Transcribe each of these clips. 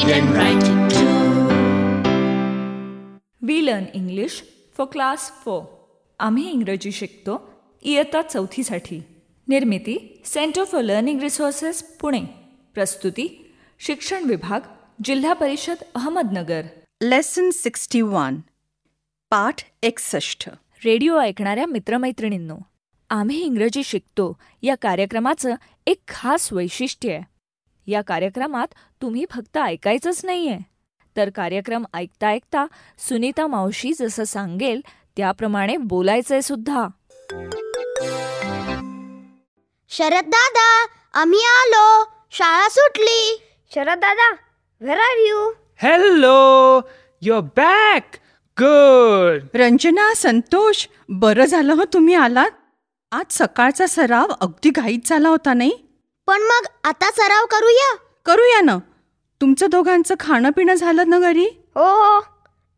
read and write it too. We learn English for class 4. आम्ही इंग्रजी शिकतो इयत्ता 4साठी. निर्मिती centre for learning resources Pune. प्रस्तुती शिक्षण विभाग, जिल्हा परिषद अहमदनगर. लेसन 61 पाठ 61. रेडिओ ऐकणाऱ्या मित्रमैत्रिणींनो, आम्ही इंग्रजी शिकतो या कार्यक्रमाचं एक खास वैशिष्ट्य आहे. या कार्यक्रमात तुम्ही फक्त ऐकायचंच नाहीये, तर कार्यक्रम ऐकता ऐकता सुनीता मावशी जसं सांगेल त्याप्रमाणे बोलायचंय सुद्धा. शरद दादा, आम्ही आलो. शाळा सुटली. शरद दादा, where are you? Hello, you're back. Good. Ranjana, Santosh, बरं झालं हो तुम्ही आलात. आज सकाळचा सराव अगदी घाईत झाला होता नाही? पण मग आता सराव करूया ना. तुमचं दोघांचं खाणं पिणं झालं ना घरी? हो.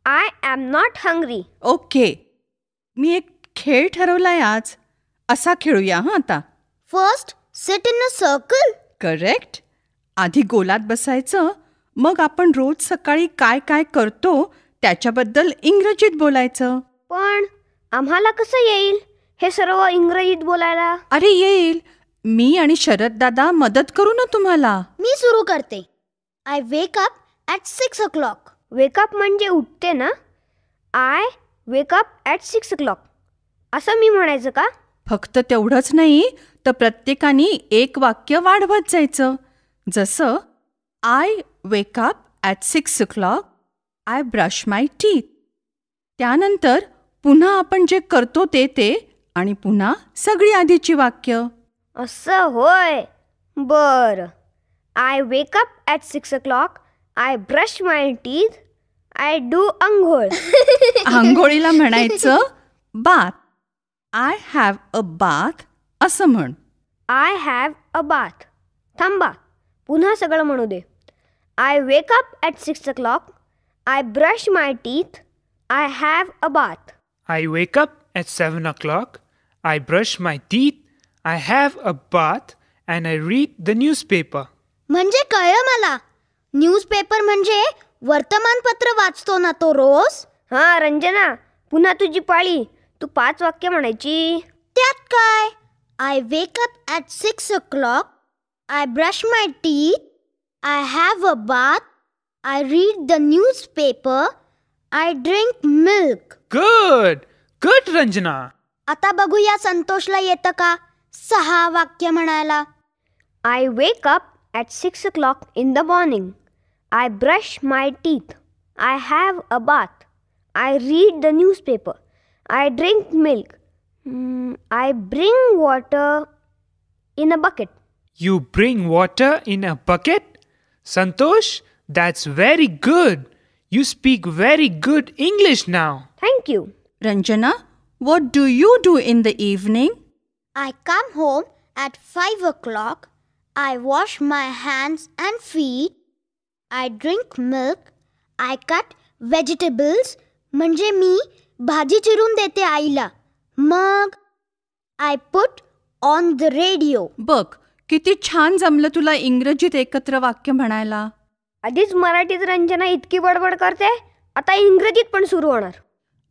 I am not hungry. Okay, मी एक खेळ ठरवलाय आज. असा खेळूया हं आता. First sit in a circle. Correct. आधी गोलात बसायचं, मग आपण रोज सकाळी काय काय करतो त्याच्याबद्दल इंग्रजीत बोलायचं. पण आम्हाला कसं येईल हे सर्व इंग्रजीत बोलायला? अरे येईल. मी आणि शरद दादा मदत करू ना तुम्हाला. मी सुरू करते. I wake up at 6 o'clock. Wake up म्हणजे उठते ना? I wake up at 6 o'clock असं मी म्हणायचं का? फक्त तेवढंच नाही, तर प्रत्येकाने एक वाक्य वाढवत जायचं. जसं I wake up at 6 o'clock. I brush my teeth. त्यानंतर पुन्हा आपण जे करतो ते आणि पुन्हा सगळी आधीची वाक्य. असं होय. बरं. I wake up at 6 o'clock. I brush my teeth. I do अंघोळ. आंघोळीला म्हणायचं bath. I have a bath असं म्हण. I have a bath. थांबा, पुन्हा सगळं म्हणू दे. I wake up at 6 o'clock. I brush my teeth. I have a bath. I wake up at 7 o'clock. I brush my teeth. I have a bath and I read the newspaper. म्हणजे कळलं मला. Newspaper म्हणजे वर्तमानपत्र वाचतो ना तो रोज? हां रंजना, पुन्हा तुझी पाळी. तू 5 वाक्य म्हणायची. त्यात काय? I wake up at 6 o'clock. I brush my teeth. I have a bath. I read the newspaper. I drink milk. Good. Good, Ranjana. आता बघूया संतोषला येतं का 6 वाक्य म्हणायला. I wake up at 6 o'clock in the morning. I brush my teeth. I have a bath. I read the newspaper. I drink milk. I bring water in a bucket. You bring water in a bucket? Santosh, that's very good. You speak very good English now. Thank you. Ranjana, what do you do in the evening? I come home at 5 o'clock. I wash my hands and feet. I drink milk. I cut vegetables. म्हणजे मी भाजी चिरून देते आईला. मग I put on the radio. बघ, किती छान जमलं तुला इंग्रजीत एकत्र वाक्य म्हणायला. आधीच मराठीत रंजना इतकी बडबड करते, आता इंग्रजीत पण सुरू होणार.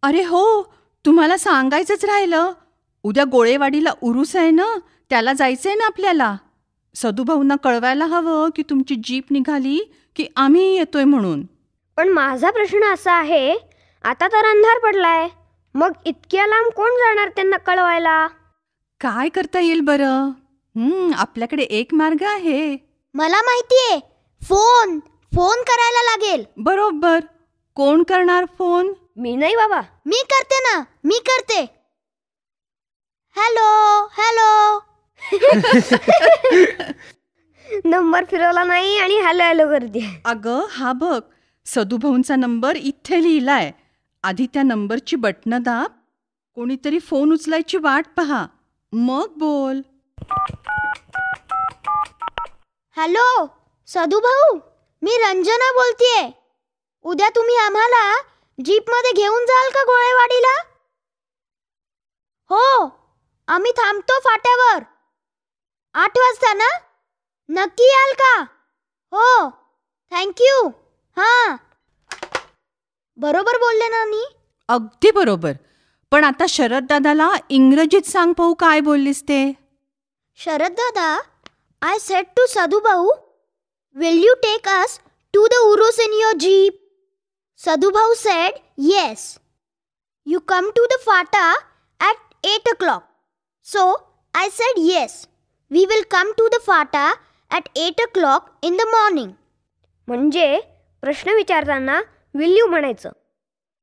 अरे हो, तुम्हाला सांगायचंच राहिलं. उद्या गोळेवाडीला उरूस आहे ना, त्याला जायचंय ना आपल्याला. सदूभाऊंना कळवायला हवं की तुमची जीप निघाली की आम्ही येतोय म्हणून. पण माझा प्रश्न असा आहे, आता तर अंधार पडलाय, मग इतक्या लांब कोण जाणार त्यांना कळवायला? काय करता येईल बरं? आपल्याकडे एक मार्ग आहे. मला माहितीये. फोन करायला लागेल. बरोबर. कोण करणार फोन? मी नाही बाबा. मी करते ना. मी करते. हॅलो. नंबर फिरवला नाही आणि हॅलो करते. अगं हा बघ, सदूभाऊंचा नंबर इथे लिहिलाय. आधी त्या नंबरची बटणं दाब. कोणीतरी फोन उचलायची वाट पहा, मग बोल. हॅलो सदूभाऊ, मी रंजना बोलतेय. उद्या तुम्ही आम्हाला जीपमध्ये घेऊन जाल का गोळेवाडीला? हो, आम्ही थांबतो फाट्यावर. 8 वाजता ना? नक्की याल का? हो, थँक्यू. हां, बरोबर बोलले ना मी. अगदी बरोबर. पण आता शरद दादाला इंग्रजीत सांग पाहू काय बोललीस ते. शरद दादा, I said to Sadhu Bhau, will you take us to the Urus in your jeep? Sadhu Bhau said, yes. You come to the Fata at 8 o'clock. So I said, yes. We will come to the Fata at 8 o'clock in the morning. म्हणजे प्रश्न विचारताना will you म्हणायचं.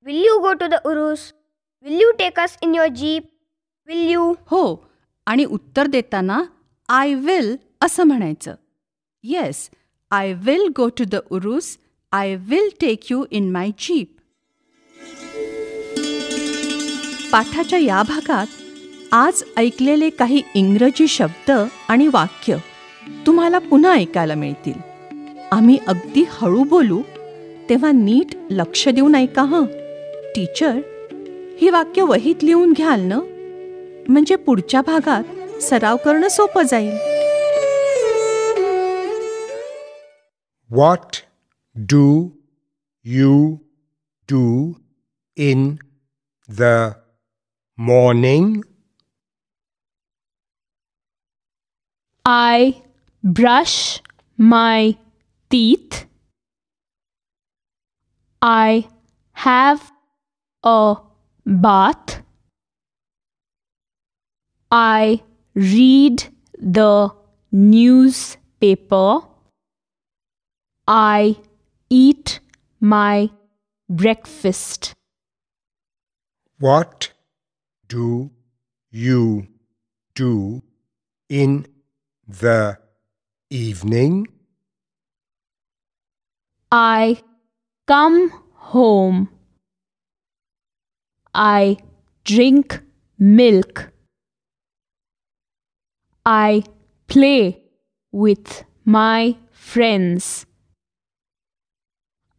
Will you go to the Urus? Will you take us in your jeep? Will you? हो, आणि उत्तर देताना I will असं म्हणायचं. Yes, I will go to the Urus. I will take you in my jeep. पाठाच्या या भागात आज ऐकलेले काही इंग्रजी शब्द आणि वाक्य तुम्हाला पुन्हा ऐकायला मिळतील. आम्ही अगदी हळू बोलू तेव्हा नीट लक्ष देऊन ऐका हं. टीचर, ही वाक्य वहीत लिहून घ्याल ना, म्हणजे पुढच्या भागात सराव करणं सोपं जाईल. What do you do in the morning? I brush my teeth. I have a bath. I read the newspaper. I eat my breakfast. What do you do in the evening? I come home. I drink milk. I play with my friends.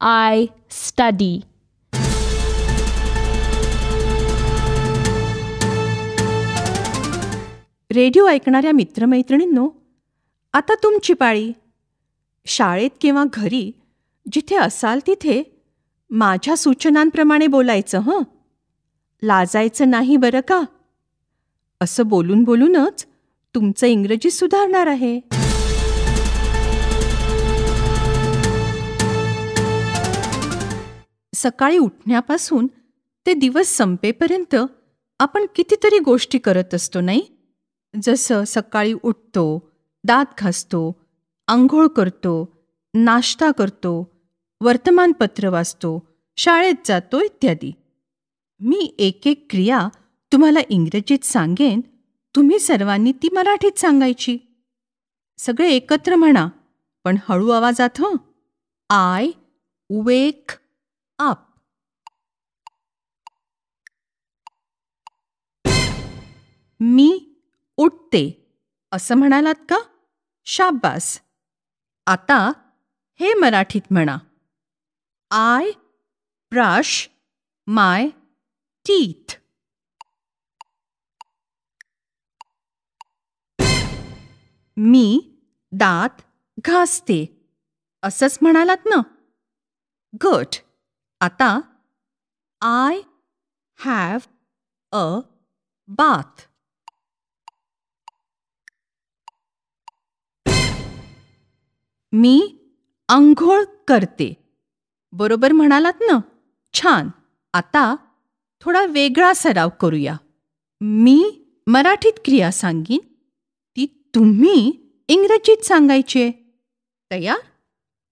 I study. Radio ऐकणाऱ्या मित्रमैत्रिणींनो, आता तुमची पाळी. शाळेत किंवा घरी जिथे असाल तिथे माझ्या सूचनांप्रमाणे बोलायचं हं. लाजायचं नाही बरं का. असं बोलून बोलूनच तुमचं इंग्रजी सुधारणार आहे. सकाळी उठण्यापासून ते दिवस संपेपर्यंत आपण कितीतरी गोष्टी करत असतो नाही. जसं सकाळी उठतो, दात घासतो, आंघोळ करतो, नाश्ता करतो, वर्तमानपत्र वाचतो, शाळेत जातो इत्यादी. मी एक एक क्रिया तुम्हाला इंग्रजीत सांगेन, तुम्ही सर्वांनी ती मराठीत सांगायची. सगळे एकत्र म्हणा, पण हळू आवाजात हं. I wake up. मी उठते असं म्हणालात का? शाब्बास. आता हे मराठीत म्हणा. I brush my teeth. मी दात घासते असंच म्हणालात ना? गुड. आता आय हॅव अ बाथ. मी अंघोळ करते बरोबर म्हणालात ना? छान. आता थोडा वेगळा सराव करूया. मी मराठीत क्रिया सांगीन, ती तुम्ही इंग्रजीत सांगायची. तयार?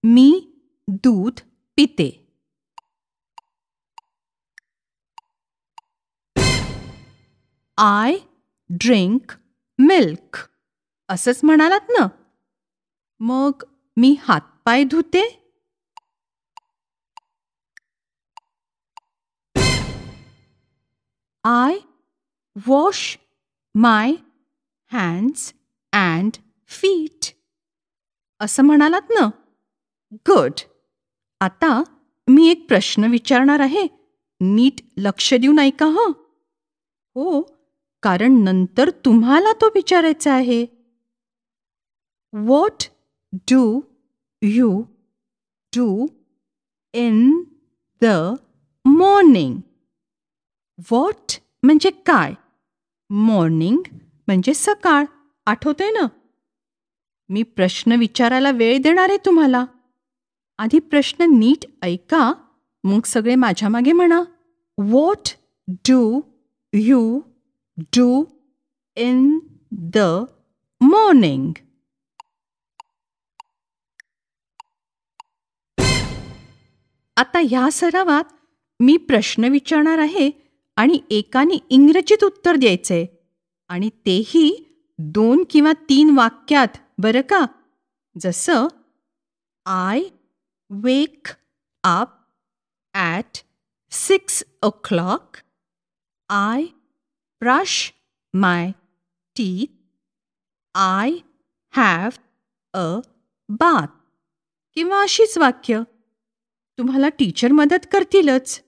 मी दूध पिते. आय ड्रिंक मिल्क असंच म्हणालात ना? मग मी हातपाय धुते. I wash my hands and feet असं म्हणालात ना? गुड. आता मी एक प्रश्न विचारणार आहे, नीट लक्ष देऊन ऐका हं. हो, कारण नंतर तुम्हाला तो विचारायचा आहे. What do you do in the morning. What म्हणजे काय, मॉर्निंग म्हणजे सकाळ. आठवतंय ना? मी प्रश्न विचारायला वेळ देणार आहे तुम्हाला. आधी प्रश्न नीट ऐका, मग सगळे माझ्या मागे म्हणा. What do you do in the morning? आता ह्या सरावात मी प्रश्न विचारणार आहे आणि एकाने इंग्रजीत उत्तर द्यायचंय, आणि तेही 2 किंवा 3 वाक्यात, बरं का? जसं I wake up at 6 o'clock. I brush my teeth. I have a bath. किंवा अशीच वाक्य. तुम्हाला टीचर मदत करतीलच,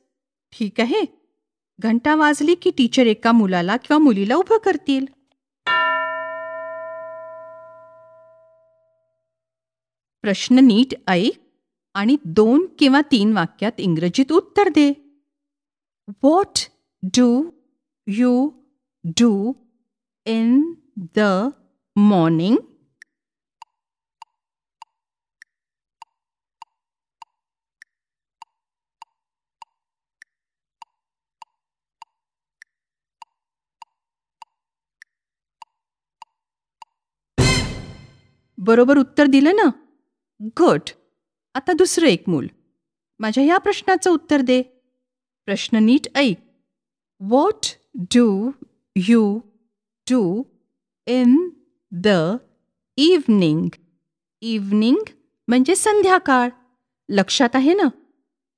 ठीक आहे? घंटा वाजली की टीचर एका मुलाला किंवा मुलीला उभं करतील. प्रश्न नीट ऐक आणि 2 किंवा 3 वाक्यात इंग्रजीत उत्तर दे. What do you do in the morning? बरोबर उत्तर दिलं ना? गुड. आता दुसरं एक मूल. माझ्या या प्रश्नाचं उत्तर दे. प्रश्न नीट ऐक. What do you do in the evening? Evening म्हणजे संध्याकाळ. लक्षात आहे ना?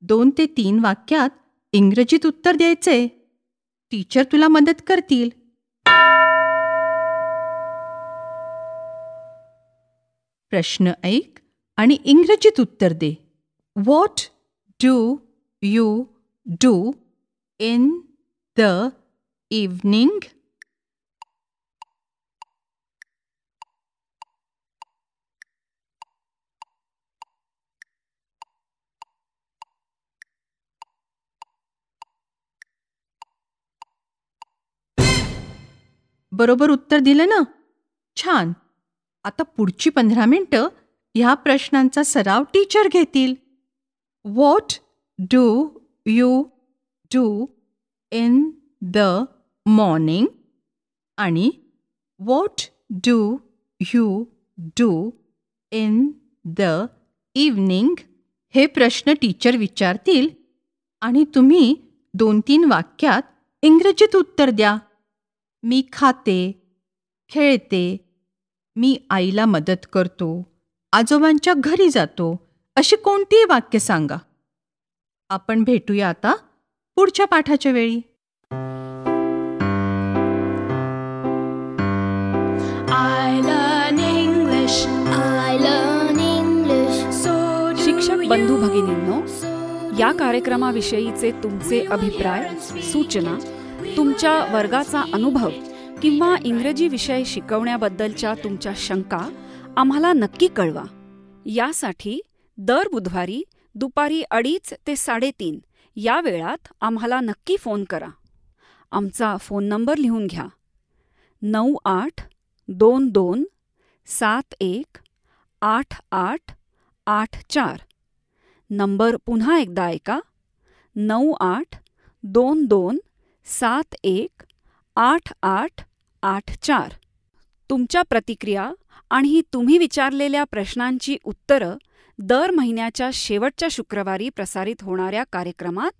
2 ते 3 वाक्यात इंग्रजीत उत्तर द्यायचंय. टीचर तुला मदत करतील. प्रश्न ऐक आणि इंग्रजीत उत्तर दे. What do you do in the evening? बरोबर उत्तर दिलं ना? छान. आता पुढची 15 मिनिटं ह्या प्रश्नांचा सराव टीचर घेतील. What do you do in the morning आणि what do you do in the evening हे प्रश्न टीचर विचारतील आणि तुम्ही 2-3 वाक्यात इंग्रजीत उत्तर द्या. मी खाते, खेळते, मी आईला मदत करतो, आजोबांच्या घरी जातो, अशी कोणतीही वाक्य सांगा. आपण भेटूया आता पुढच्या पाठाच्या वेळी. शिक्षक बंधू भगिनींनो, या कार्यक्रमाविषयीचे तुमचे अभिप्राय, सूचना, तुमच्या वर्गाचा अनुभव किंवा इंग्रजी विषय शिकवण्याबद्दलच्या तुमच्या शंका आम्हाला नक्की कळवा. यासाठी दर बुधवारी दुपारी 2:30 ते 3:30 या वेळात आम्हाला नक्की फोन करा. आमचा फोन नंबर लिहून घ्या. 9822718884. नंबर पुन्हा एकदा ऐका. 9822718884. तुमच्या प्रतिक्रिया आणि तुम्ही विचारलेल्या प्रश्नांची उत्तरं दर महिन्याच्या शेवटच्या शुक्रवारी प्रसारित होणाऱ्या कार्यक्रमात